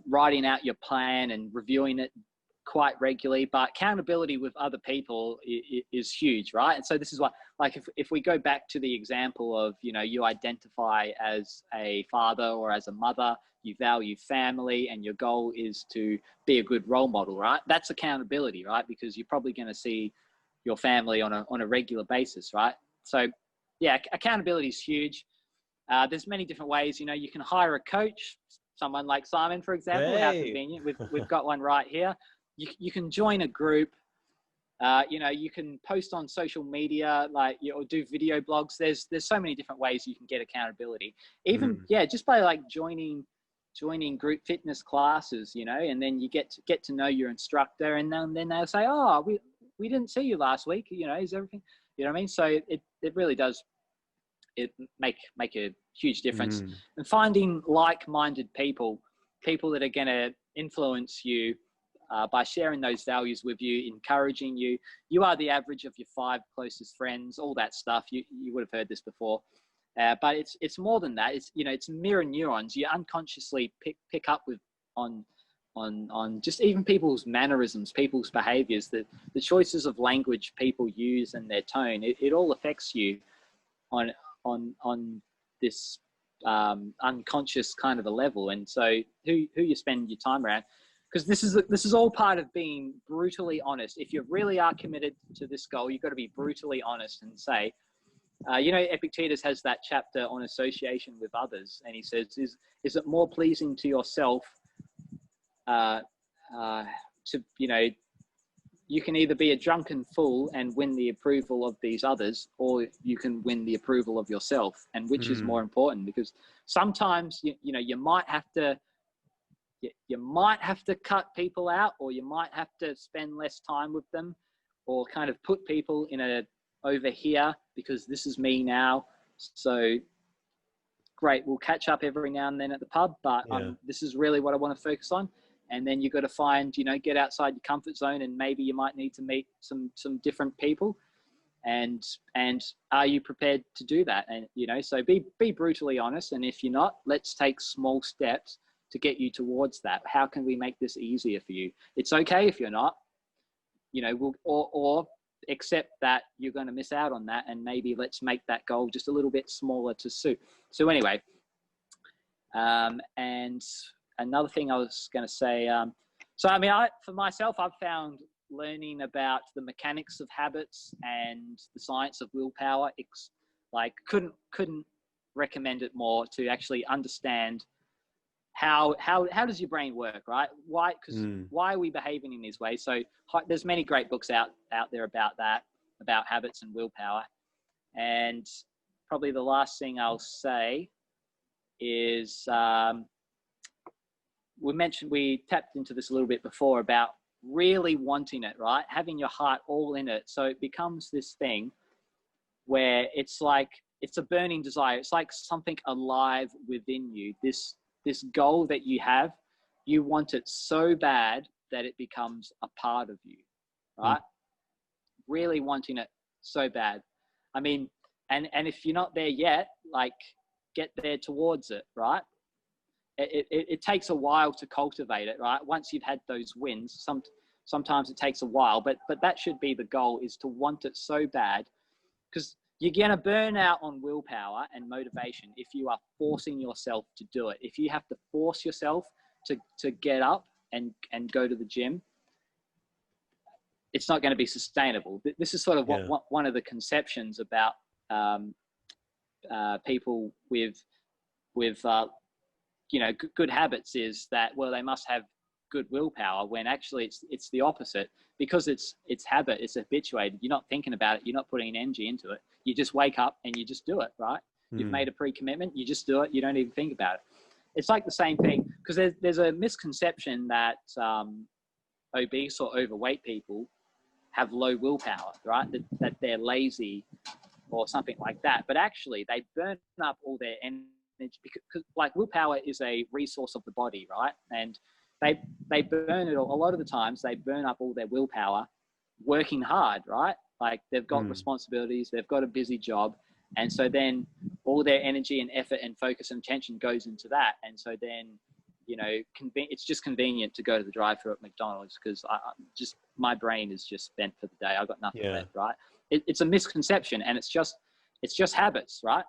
writing out your plan and reviewing it quite regularly. But accountability with other people is huge, right? And so this is why, like, if we go back to the example of, you know, you identify as a father or as a mother, you value family, and your goal is to be a good role model, right? That's accountability, right? Because you're probably going to see your family on a regular basis, right? So yeah, accountability is huge. There's many different ways. You know, you can hire a coach, someone like Simon, for example. How convenient. We've got one right here. You can join a group. You know, you can post on social media, like, or do video blogs. There's so many different ways you can get accountability. Even just by like joining group fitness classes, you know, and then you get to know your instructor, and then they'll say, oh, we didn't see you last week, you know, is everything, you know what I mean? So it really does make a huge difference. And finding like-minded people that are going to influence you by sharing those values with you, encouraging you. You are the average of your 5 closest friends, all that stuff. You would have heard this before. But it's more than that. It's, you know, it's mirror neurons. You unconsciously pick up with on just even people's mannerisms, people's behaviors, the choices of language people use and their tone. It all affects you on this unconscious kind of a level. And so who you spend your time around, because this is all part of being brutally honest. If you really are committed to this goal, you've got to be brutally honest and say, you know, Epictetus has that chapter on association with others, and he says, is it more pleasing to yourself to, you know, you can either be a drunken fool and win the approval of these others, or you can win the approval of yourself. And which is more important? Because sometimes, you know, you might have to cut people out, or you might have to spend less time with them, or kind of put people in over here, because this is me now. So great, we'll catch up every now and then at the pub, but this is really what I want to focus on. And then you've got to find, you know, get outside your comfort zone, and maybe you might need to meet some different people. And are you prepared to do that? And, you know, so be brutally honest. And if you're not, let's take small steps to get you towards that. How can we make this easier for you? It's okay if you're not, you know, or accept that you're going to miss out on that, and maybe let's make that goal just a little bit smaller to suit. So anyway, and another thing I was going to say, so I mean, for myself, I've found learning about the mechanics of habits and the science of willpower, like couldn't recommend it more, to actually understand how does your brain work, right? Why are we behaving in these ways? So there's many great books out there about that, about habits and willpower. And probably the last thing I'll say is, we tapped into this a little bit before about really wanting it, right? Having your heart all in it. So it becomes this thing where it's like, it's a burning desire. It's like something alive within you. This goal that you have, you want it so bad that it becomes a part of you, right? Really wanting it so bad. I mean, and if you're not there yet, like, get there towards it, right? It takes a while to cultivate it, right? Once you've had those wins, sometimes it takes a while, but that should be the goal, is to want it so bad, because you're going to burn out on willpower and motivation if you are forcing yourself to do it. If you have to force yourself to get up and go to the gym, it's not going to be sustainable. This is sort of one of the conceptions about people with good habits is that, well, they must have good willpower, when actually it's the opposite, because it's habit, it's habituated. You're not thinking about it, you're not putting energy into it. You just wake up and you just do it, right? You've made a pre-commitment, you just do it, you don't even think about it. It's like the same thing, because there's a misconception that obese or overweight people have low willpower, right? That they're lazy or something like that. But actually, they burn up all their energy, because like willpower is a resource of the body, right? And they burn it, a lot of the times they burn up all their willpower working hard, right? Like they've got responsibilities, they've got a busy job. And so then all their energy and effort and focus and attention goes into that. And so then, it's just convenient to go to the drive-thru at McDonald's, because my brain is just spent for the day. I've got nothing left, right? It's a misconception, and it's just habits, right?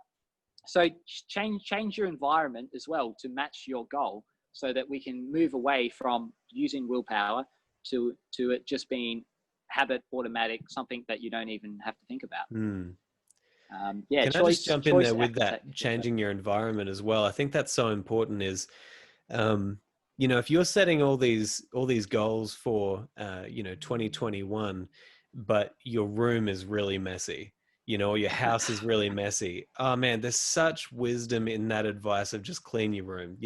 So change your environment as well to match your goal, so that we can move away from using willpower to it just being habit, automatic, something that you don't even have to think about. Can I just jump in there with that, changing your environment as well? I think that's so important. Is if you're setting all these goals for 2021, but your room is really messy, or your house is really messy. Oh man, there's such wisdom in that advice of just clean your room.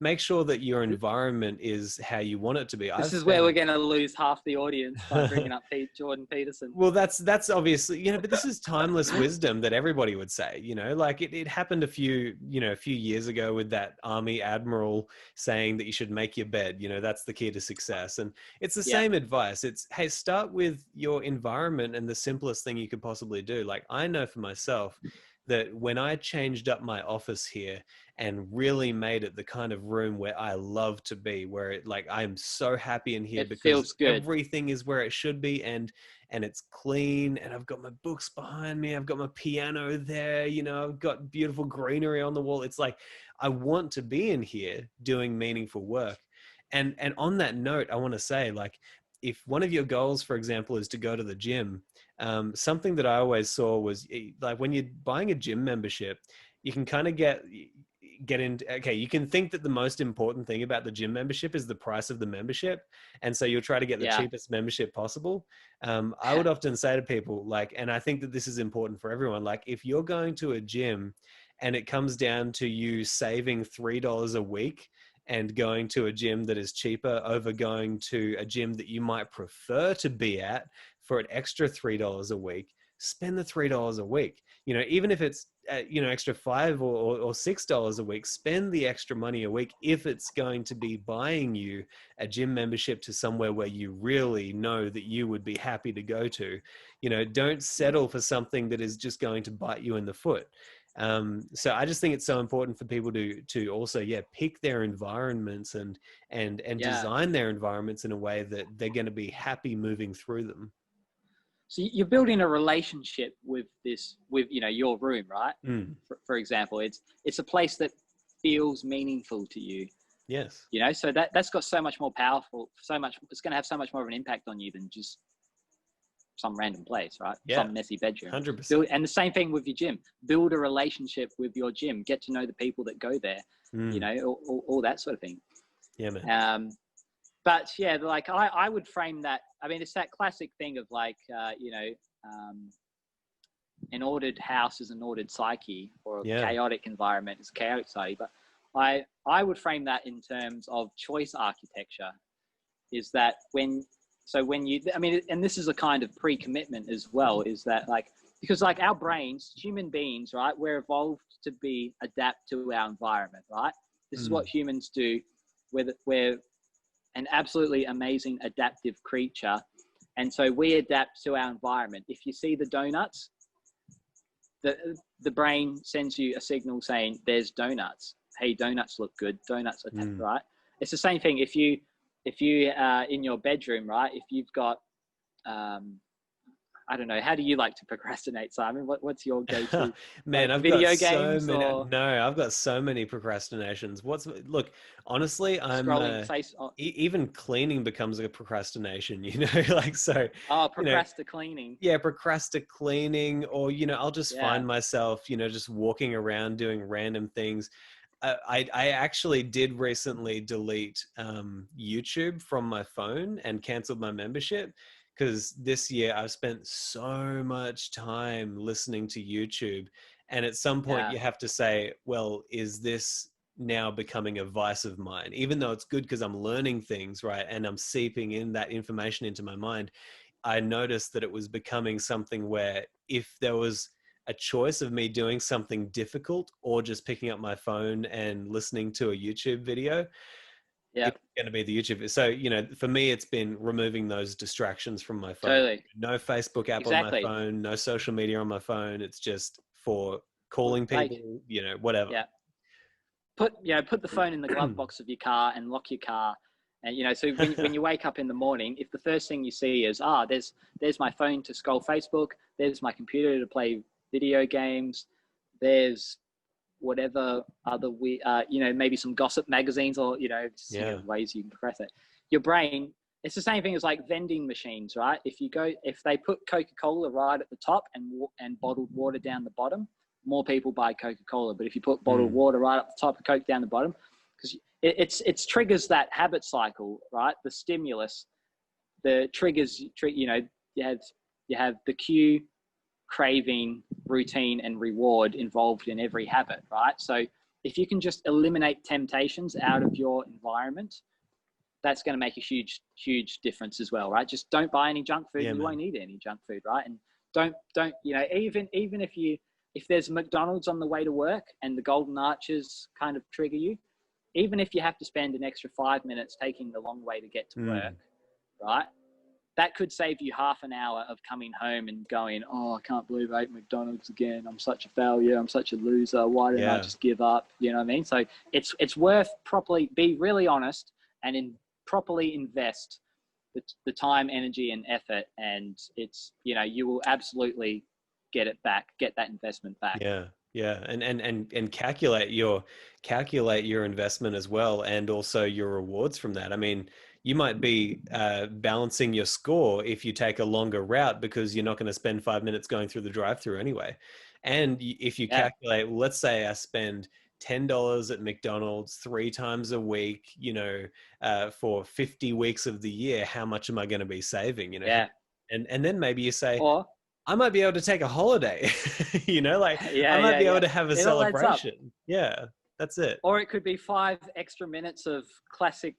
Make sure that your environment is how you want it to be. This is where we're going to lose half the audience by bringing up Jordan Peterson. Well, that's obviously, but this is timeless wisdom that everybody would say, like it happened a few years ago with that army admiral saying that you should make your bed, that's the key to success. And it's the same advice. It's, hey, start with your environment and the simplest thing you could possibly do. Like, I know for myself that when I changed up my office here and really made it the kind of room where I love to be, where it, like, I'm so happy in here, because feels good. Everything is where it should be, and it's clean, and I've got my books behind me, I've got my piano there, I've got beautiful greenery on the wall. It's like, I want to be in here doing meaningful work. And on that note, I want to say, like, if one of your goals, for example, is to go to the gym, something that I always saw was, like, when you're buying a gym membership, you can kind of get into, okay, you can think that the most important thing about the gym membership is the price of the membership. And so you'll try to get the cheapest membership possible. I would often say to people, like, and I think that this is important for everyone, like, if you're going to a gym and it comes down to you saving $3 a week and going to a gym that is cheaper over going to a gym that you might prefer to be at for an extra $3 a week, spend the $3 a week. Even if it's extra $5 or $6 a week, spend the extra money a week if it's going to be buying you a gym membership to somewhere where you really know that you would be happy to go to. Don't settle for something that is just going to bite you in the foot. So I just think it's so important for people to also, pick their environments and design their environments in a way that they're going to be happy moving through them. So you're building a relationship with your room, right? For example, it's a place that feels meaningful to you. Yes. So that's got so much more powerful, it's going to have so much more of an impact on you than just some random place, right? Yeah. Some messy bedroom. 100%. And the same thing with your gym. Build a relationship with your gym. Get to know the people that go there. All that sort of thing. Yeah, man. But like I would frame that. I mean, it's that classic thing of like, an ordered house is an ordered psyche, or a chaotic environment is chaotic psyche. But I would frame that in terms of choice architecture. Is that and this is a kind of pre-commitment as well, is that like, because like our brains, human beings, right, we're evolved to adapt to our environment, right? This is what humans do. We're an absolutely amazing adaptive creature. And so we adapt to our environment. If you see the donuts, the brain sends you a signal saying there's donuts. Hey, donuts look good. Donuts are right? It's the same thing. If you in your bedroom, right, if you've got, I I don't know. How do you like to procrastinate, Simon? What's your go-to? Man, Like I've got video so games many. or No, I've got so many procrastinations. Look, honestly, scrolling face? even cleaning becomes a procrastination, like, so, Oh, you know, procrastinating. yeah, cleaning, or, I'll just Yeah, find myself, just walking around doing random things. I actually did recently delete YouTube from my phone and canceled my membership, because this year I've spent so much time listening to YouTube. And at some point yeah, you have to say, well, is this now becoming a vice of mine? Even though it's good because I'm learning things, right? And I'm seeping in that information into my mind. I noticed that it was becoming something where if there was a choice of me doing something difficult or just picking up my phone and listening to a YouTube video, yeah. it's going to be the YouTube. So, for me, it's been removing those distractions from my phone. Totally, No Facebook app on my exactly. phone, no social media on my phone. It's just for calling Like, people, whatever. yeah. Put the phone in the glove box of your car and lock your car. And so when you wake up in the morning, if the first thing you see is there's my phone to scroll Facebook, there's my computer to play video games, there's whatever other maybe some gossip magazines, or just think Yeah. of ways you can procrastinate. Your brain, it's the same thing as like vending machines, right? If they put Coca-Cola right at the top and bottled water down the bottom, more people buy Coca-Cola. But if you put bottled water right up the top of Coke down the bottom, because it triggers that habit cycle, right? The stimulus, the triggers, you have the cue, craving, routine, and reward involved in every habit, right? So if you can just eliminate temptations out of your environment, that's going to make a huge, huge difference as well, right? Just don't buy any junk food. Yeah, You man. won't need any junk food, right? And don't even if there's McDonald's on the way to work and the golden arches kind of trigger you, even if you have to spend an extra 5 minutes taking the long way to get to work, right? That could save you half an hour of coming home and going, oh, I can't believe I ate McDonald's again. I'm such a failure. I'm such a loser. Why didn't I just give up? You know what I mean? So it's worth be really honest and properly invest the time, energy, and effort. And it's, you will absolutely get that investment back. Yeah. Yeah. And calculate your investment as well. And also your rewards from that. I mean, you might be balancing your score if you take a longer route, because you're not going to spend 5 minutes going through the drive-through anyway. And if you calculate, well, let's say I spend $10 at McDonald's 3 times a week, for 50 weeks of the year, how much am I going to be saving? And then maybe you say, Or I might be able to take a holiday, like I might be able to have a it all adds up. celebration. Yeah, that's it. Or it could be 5 extra minutes of classic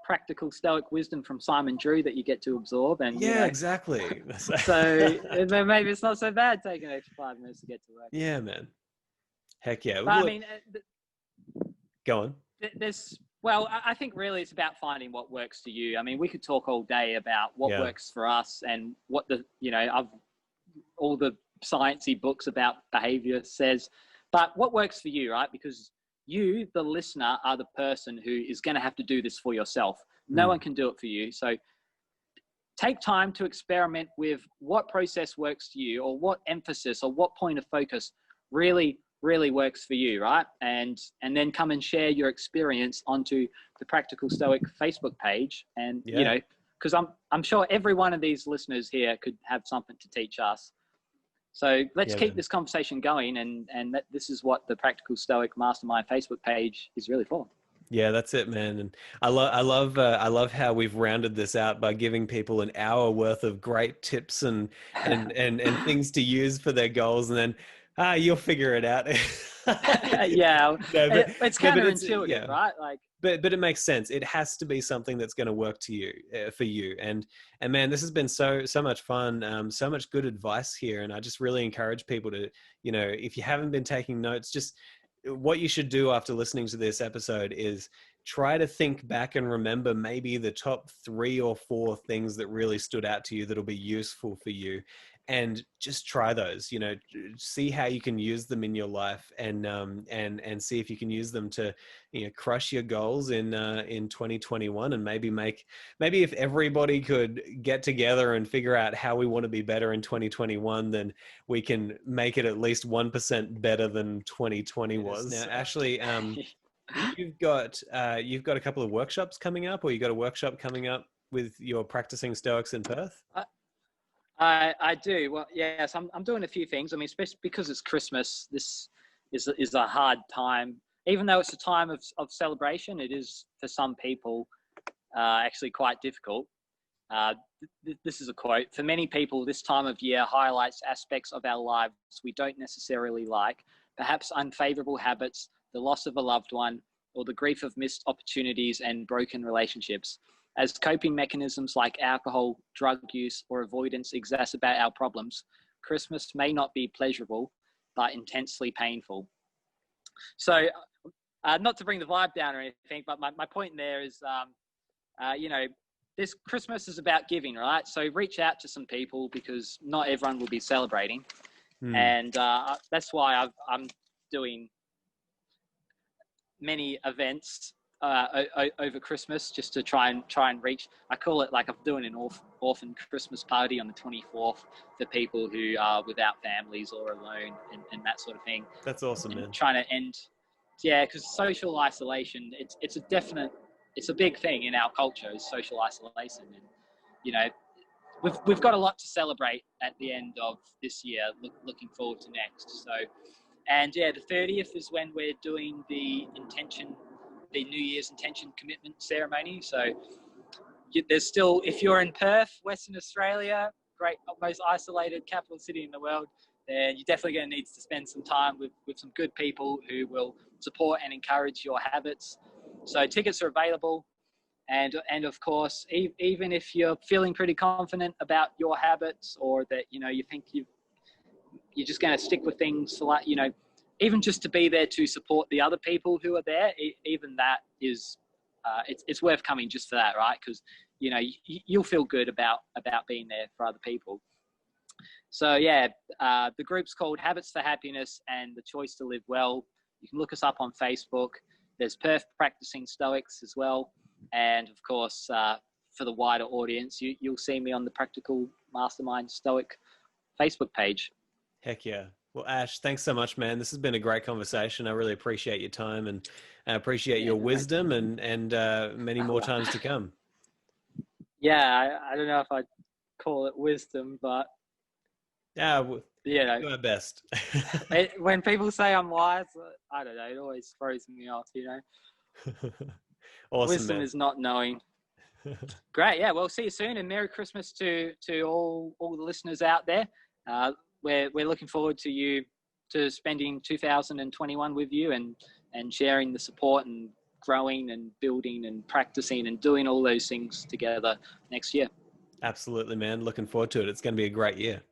practical Stoic wisdom from Simon Drew that you get to absorb. And exactly. So then maybe it's not so bad taking an extra 5 minutes to get to work. Yeah, man. Heck yeah. But Look, I mean, go on. I think really it's about finding what works for you. I mean, we could talk all day about what works for us and what all the sciencey books about behavior says, but what works for you, right? Because you, the listener, are the person who is going to have to do this for yourself. No one can do it for you. So take time to experiment with what process works for you, or what emphasis or what point of focus really, really works for you, right? And then come and share your experience onto the Practical Stoic Facebook page. And, because I'm sure every one of these listeners here could have something to teach us. So let's keep this conversation going, and this is what the Practical Stoic Mastermind Facebook page is really for. Yeah, that's it, man. And I love how we've rounded this out by giving people an hour worth of great tips and things to use for their goals, and then you'll figure it out. It's counterintuitive, right? But it makes sense. It has to be something that's going to work to you, for you. And man, this has been so much fun. So much good advice here. And I just really encourage people to, if you haven't been taking notes, just what you should do after listening to this episode is try to think back and remember maybe the top 3 or 4 things that really stood out to you that'll be useful for you. and just try those, see how you can use them in your life, and see if you can use them to, crush your goals in 2021. And maybe if everybody could get together and figure out how we want to be better in 2021, then we can make it at least 1% better than 2020 was. Now, Ashley, you've got a couple of workshops coming up, or you got a workshop coming up with your Practicing Stoics in Perth? I do. Well, yes, I'm doing a few things. I mean, especially because it's Christmas, this is a hard time. Even though it's a time of celebration, it is for some people actually quite difficult. This is a quote. For many people, this time of year highlights aspects of our lives we don't necessarily like, perhaps unfavorable habits, the loss of a loved one, or the grief of missed opportunities and broken relationships. As coping mechanisms like alcohol, drug use, or avoidance exacerbate our problems, Christmas may not be pleasurable, but intensely painful. So, not to bring the vibe down or anything, but my point there is, this Christmas is about giving, right? So reach out to some people, because not everyone will be celebrating. And that's why I'm doing many events over Christmas, just to try and reach. I call it like I'm doing an orphan Christmas party on the 24th for people who are without families or alone, and that sort of thing. That's awesome, man. Trying to end, because social isolation, it's a big thing in our culture, is social isolation. And we've got a lot to celebrate at the end of this year, looking forward to next. So, and the 30th is when we're doing the New Year's intention commitment ceremony. So there's still, if you're in Perth, Western Australia, great, most isolated capital city in the world, then you're definitely going to need to spend some time with some good people who will support and encourage your habits. So tickets are available. And of course, even if you're feeling pretty confident about your habits, or that, you think you're just going to stick with things, so like, even just to be there to support the other people who are there, even that is, it's worth coming just for that, right? Because, you'll feel good about being there for other people. So the group's called Habits for Happiness and the Choice to Live Well. You can look us up on Facebook. There's Perth Practicing Stoics as well. And of course, for the wider audience, you'll see me on the Practical Mastermind Stoic Facebook page. Heck yeah. Well, Ash, thanks so much, man. This has been a great conversation. I really appreciate your time, and I appreciate your wisdom, and many more times to come. Yeah, I don't know if I'd call it wisdom, but do our best. When people say I'm wise, I don't know, it always throws me off, Awesome, wisdom man. is not knowing. Great, yeah. Well, see you soon, and Merry Christmas to all the listeners out there. We're looking forward to spending 2021 with you, and sharing the support, and growing and building and practicing and doing all those things together next year. Absolutely, man. Looking forward to it. It's going to be a great year.